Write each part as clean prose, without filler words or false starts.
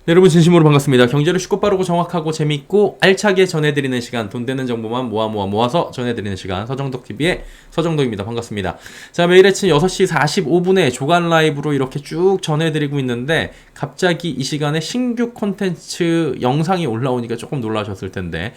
네, 여러분 진심으로 반갑습니다. 경제를 쉽고 빠르고 정확하고 재밌고 알차게 전해드리는 시간, 돈 되는 정보만 모아서 전해드리는 시간, 서정덕TV의 서정덕입니다. 반갑습니다. 자, 매일 아침 6시 45분에 조간 라이브로 이렇게 쭉 전해드리고 있는데 갑자기 이 시간에 신규 콘텐츠 영상이 올라오니까 조금 놀라셨을 텐데,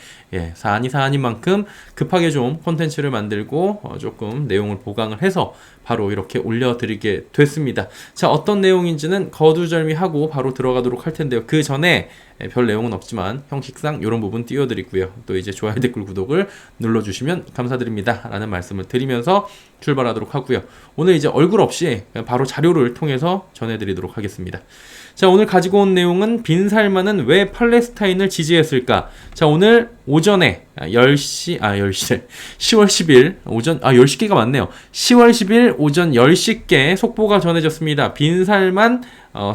사안인 만큼 급하게 좀 콘텐츠를 만들고 조금 내용을 보강을 해서 바로 이렇게 올려드리게 됐습니다. 자, 어떤 내용인지는 거두절미하고 바로 들어가도록 할 텐데요. 그 전에 별 내용은 없지만 형식상 이런 부분 띄워드리고요. 또 이제 좋아요, 댓글, 구독을 눌러주시면 감사드립니다. 라는 말씀을 드리면서 출발하도록 하고요. 오늘 이제 얼굴 없이 바로 자료를 통해서 전해드리도록 하겠습니다. 자, 오늘 가지고 온 내용은 빈살만은 왜 팔레스타인을 지지했을까? 자, 오늘 오전에 10시 10월 10일 오전 10시께가 맞네요. 10월 10일 오전 10시께 속보가 전해졌습니다. 빈살만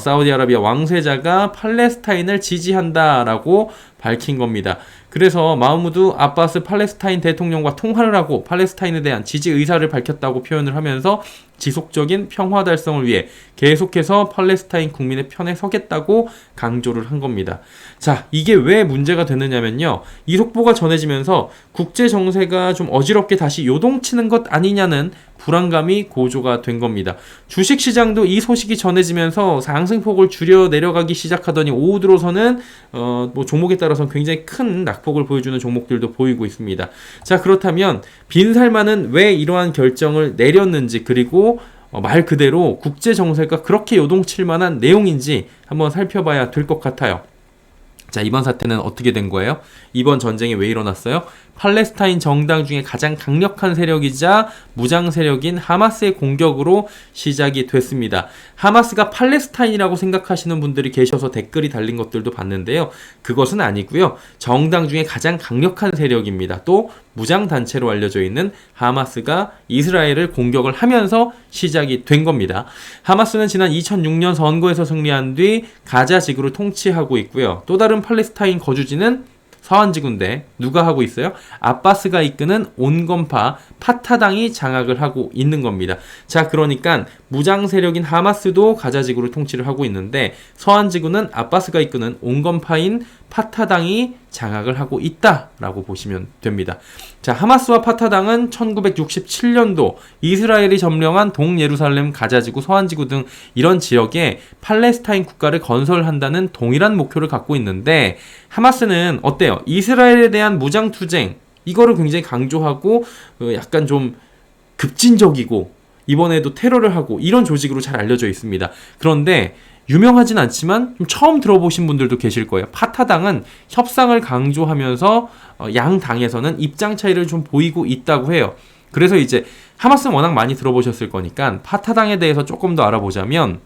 사우디아라비아 왕세자가 팔레스타인을 지지한다라고 밝힌 겁니다. 그래서 마흐무드 아바스 팔레스타인 대통령과 통화를 하고 팔레스타인에 대한 지지 의사를 밝혔다고 표현을 하면서 지속적인 평화 달성을 위해 계속해서 팔레스타인 국민의 편에 서겠다고 강조를 한 겁니다. 자, 이게 왜 문제가 되느냐면요. 이 속보가 전해지면서 국제 정세가 좀 어지럽게 다시 요동치는 것 아니냐는 불안감이 고조가 된 겁니다. 주식시장도 이 소식이 전해지면서 상승폭을 줄여 내려가기 시작하더니 오후 들어서는 종목에 따라서 굉장히 큰 낙폭을 보여주는 종목들도 보이고 있습니다. 자, 그렇다면 빈살만은 왜 이러한 결정을 내렸는지, 그리고 말 그대로 국제 정세가 그렇게 요동칠 만한 내용인지 한번 살펴봐야 될 것 같아요. 자, 이번 사태는 어떻게 된 거예요? 이번 전쟁이 왜 일어났어요? 팔레스타인 정당 중에 가장 강력한 세력이자 무장 세력인 하마스의 공격으로 시작이 됐습니다. 하마스가 팔레스타인이라고 생각하시는 분들이 계셔서 댓글이 달린 것들도 봤는데요. 그것은 아니고요. 정당 중에 가장 강력한 세력입니다. 또 무장 단체로 알려져 있는 하마스가 이스라엘을 공격을 하면서 시작이 된 겁니다. 하마스는 지난 2006년 선거에서 승리한 뒤 가자 지구를 통치하고 있고요. 또 다른 팔레스타인 거주지는 서한지구인데 누가 하고 있어요? 아바스가 이끄는 온건파 파타당이 장악을 하고 있는 겁니다. 자, 그러니까 무장 세력인 하마스도 가자지구를 통치를 하고 있는데 서한지구는 아바스가 이끄는 온건파인 파타당이 장악을 하고 있다라고 보시면 됩니다. 자, 하마스와 파타당은 1967년도 이스라엘이 점령한 동예루살렘, 가자지구, 서한지구 등 이런 지역에 팔레스타인 국가를 건설한다는 동일한 목표를 갖고 있는데, 하마스는 어때요? 이스라엘에 대한 무장 투쟁, 이거를 굉장히 강조하고 약간 좀 급진적이고 이번에도 테러를 하고 이런 조직으로 잘 알려져 있습니다. 그런데 유명하진 않지만 좀 처음 들어보신 분들도 계실 거예요. 파타당은 협상을 강조하면서 양 당에서는 입장 차이를 좀 보이고 있다고 해요. 그래서 이제 하마스는 워낙 많이 들어보셨을 거니까 파타당에 대해서 조금 더 알아보자면,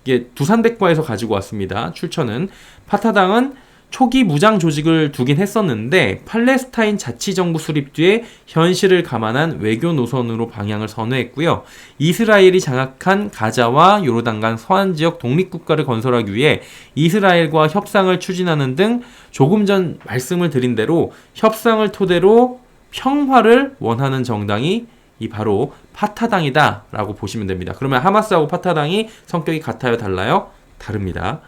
이게 두산백과에서 가지고 왔습니다. 출처는 파타당은 초기 무장 조직을 두긴 했었는데 팔레스타인 자치정부 수립 뒤에 현실을 감안한 외교 노선으로 방향을 선회했고요. 이스라엘이 장악한 가자와 요르단강 서안지역 독립국가를 건설하기 위해 이스라엘과 협상을 추진하는 등 조금 전 말씀을 드린 대로 협상을 토대로 평화를 원하는 정당이 이 바로 파타당이다 라고 보시면 됩니다. 그러면 하마스하고 파타당이 성격이 같아요, 달라요? 다릅니다.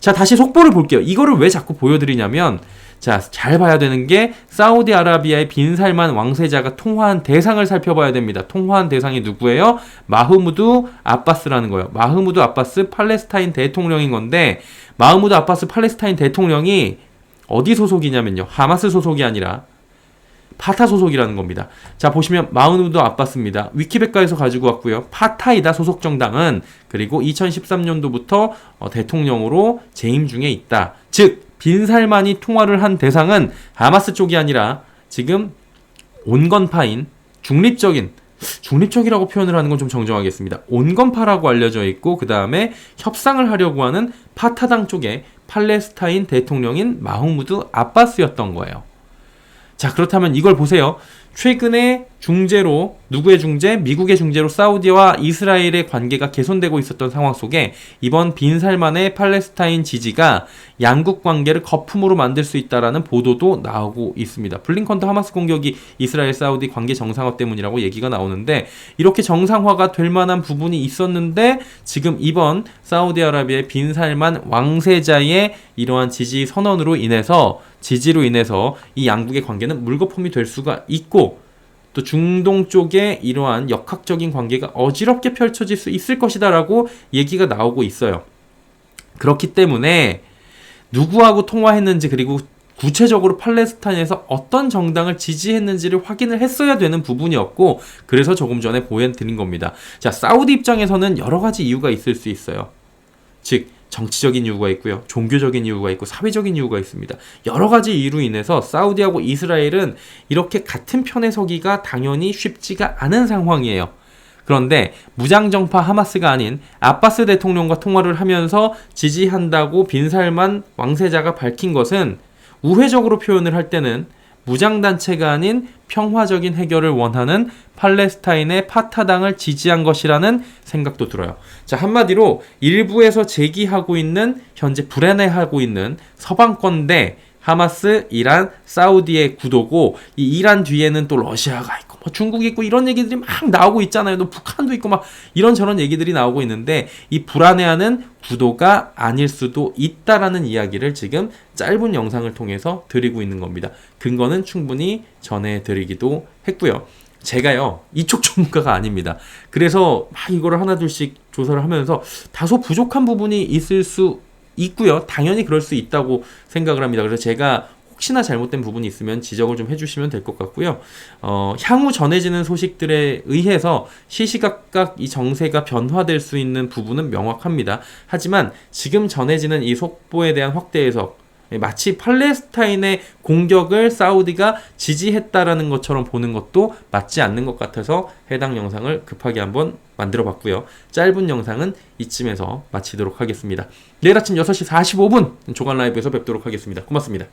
자, 다시 속보를 볼게요. 이거를 왜 자꾸 보여드리냐면, 자, 잘 봐야 되는 게 사우디아라비아의 빈살만 왕세자가 통화한 대상을 살펴봐야 됩니다. 통화한 대상이 누구예요? 마흐무드 아바스라는 거예요. 마흐무드 아바스 팔레스타인 대통령인 건데, 마흐무드 아바스 팔레스타인 대통령이 어디 소속이냐면요, 하마스 소속이 아니라 파타 소속이라는 겁니다. 자, 보시면 마흐무드 아바스입니다. 위키백과에서 가지고 왔고요. 파타이다 소속 정당은, 그리고 2013년도부터 대통령으로 재임 중에 있다. 즉 빈살만이 통화를 한 대상은 하마스 쪽이 아니라 지금 온건파인 중립적이라고 표현을 하는 건 좀 정정하겠습니다. 온건파라고 알려져 있고, 그 다음에 협상을 하려고 하는 파타당 쪽의 팔레스타인 대통령인 마흐무드 아바스였던 거예요. 자, 그렇다면 이걸 보세요. 최근에 중재로, 누구의 중재? 미국의 중재로 사우디와 이스라엘의 관계가 개선되고 있었던 상황 속에 이번 빈 살만의 팔레스타인 지지가 양국 관계를 거품으로 만들 수 있다라는 보도도 나오고 있습니다. 블링컨도 하마스 공격이 이스라엘 사우디 관계 정상화 때문이라고 얘기가 나오는데, 이렇게 정상화가 될 만한 부분이 있었는데 지금 이번 사우디아라비아의 빈 살만 왕세자의 이러한 지지로 인해서 이 양국의 관계는 물거품이 될 수가 있고, 또 중동 쪽에 이러한 역학적인 관계가 어지럽게 펼쳐질 수 있을 것이다 라고 얘기가 나오고 있어요. 그렇기 때문에 누구하고 통화했는지, 그리고 구체적으로 팔레스타인에서 어떤 정당을 지지했는지를 확인을 했어야 되는 부분이었고, 그래서 조금 전에 보여드린 겁니다. 자, 사우디 입장에서는 여러 가지 이유가 있을 수 있어요. 즉 정치적인 이유가 있고요, 종교적인 이유가 있고, 사회적인 이유가 있습니다. 여러 가지 이유로 인해서 사우디하고 이스라엘은 이렇게 같은 편에 서기가 당연히 쉽지가 않은 상황이에요. 그런데 무장정파 하마스가 아닌 아바스 대통령과 통화를 하면서 지지한다고 빈살만 왕세자가 밝힌 것은, 우회적으로 표현을 할 때는 무장단체가 아닌 평화적인 해결을 원하는 팔레스타인의 파타당을 지지한 것이라는 생각도 들어요. 자, 한마디로 일부에서 제기하고 있는, 현재 불안해하고 있는 서방권 대 하마스, 이란, 사우디의 구도고, 이 이란 뒤에는 또 러시아가 있고 뭐 중국이 있고 이런 얘기들이 막 나오고 있잖아요. 또 북한도 있고 막 이런저런 얘기들이 나오고 있는데, 이 불안해하는 구도가 아닐 수도 있다라는 이야기를 지금 짧은 영상을 통해서 드리고 있는 겁니다. 근거는 충분히 전해드리기도 했고요. 제가요, 이쪽 전문가가 아닙니다. 그래서 막 이거를 하나둘씩 조사를 하면서 다소 부족한 부분이 있을 수 있고요. 당연히 그럴 수 있다고 생각을 합니다. 그래서 제가 혹시나 잘못된 부분이 있으면 지적을 좀 해주시면 될 것 같고요. 향후 전해지는 소식들에 의해서 시시각각 이 정세가 변화될 수 있는 부분은 명확합니다. 하지만 지금 전해지는 이 속보에 대한 확대 해석, 마치 팔레스타인의 공격을 사우디가 지지했다라는 것처럼 보는 것도 맞지 않는 것 같아서 해당 영상을 급하게 한번 만들어 봤고요. 짧은 영상은 이쯤에서 마치도록 하겠습니다. 내일 아침 6시 45분 조간 라이브에서 뵙도록 하겠습니다. 고맙습니다.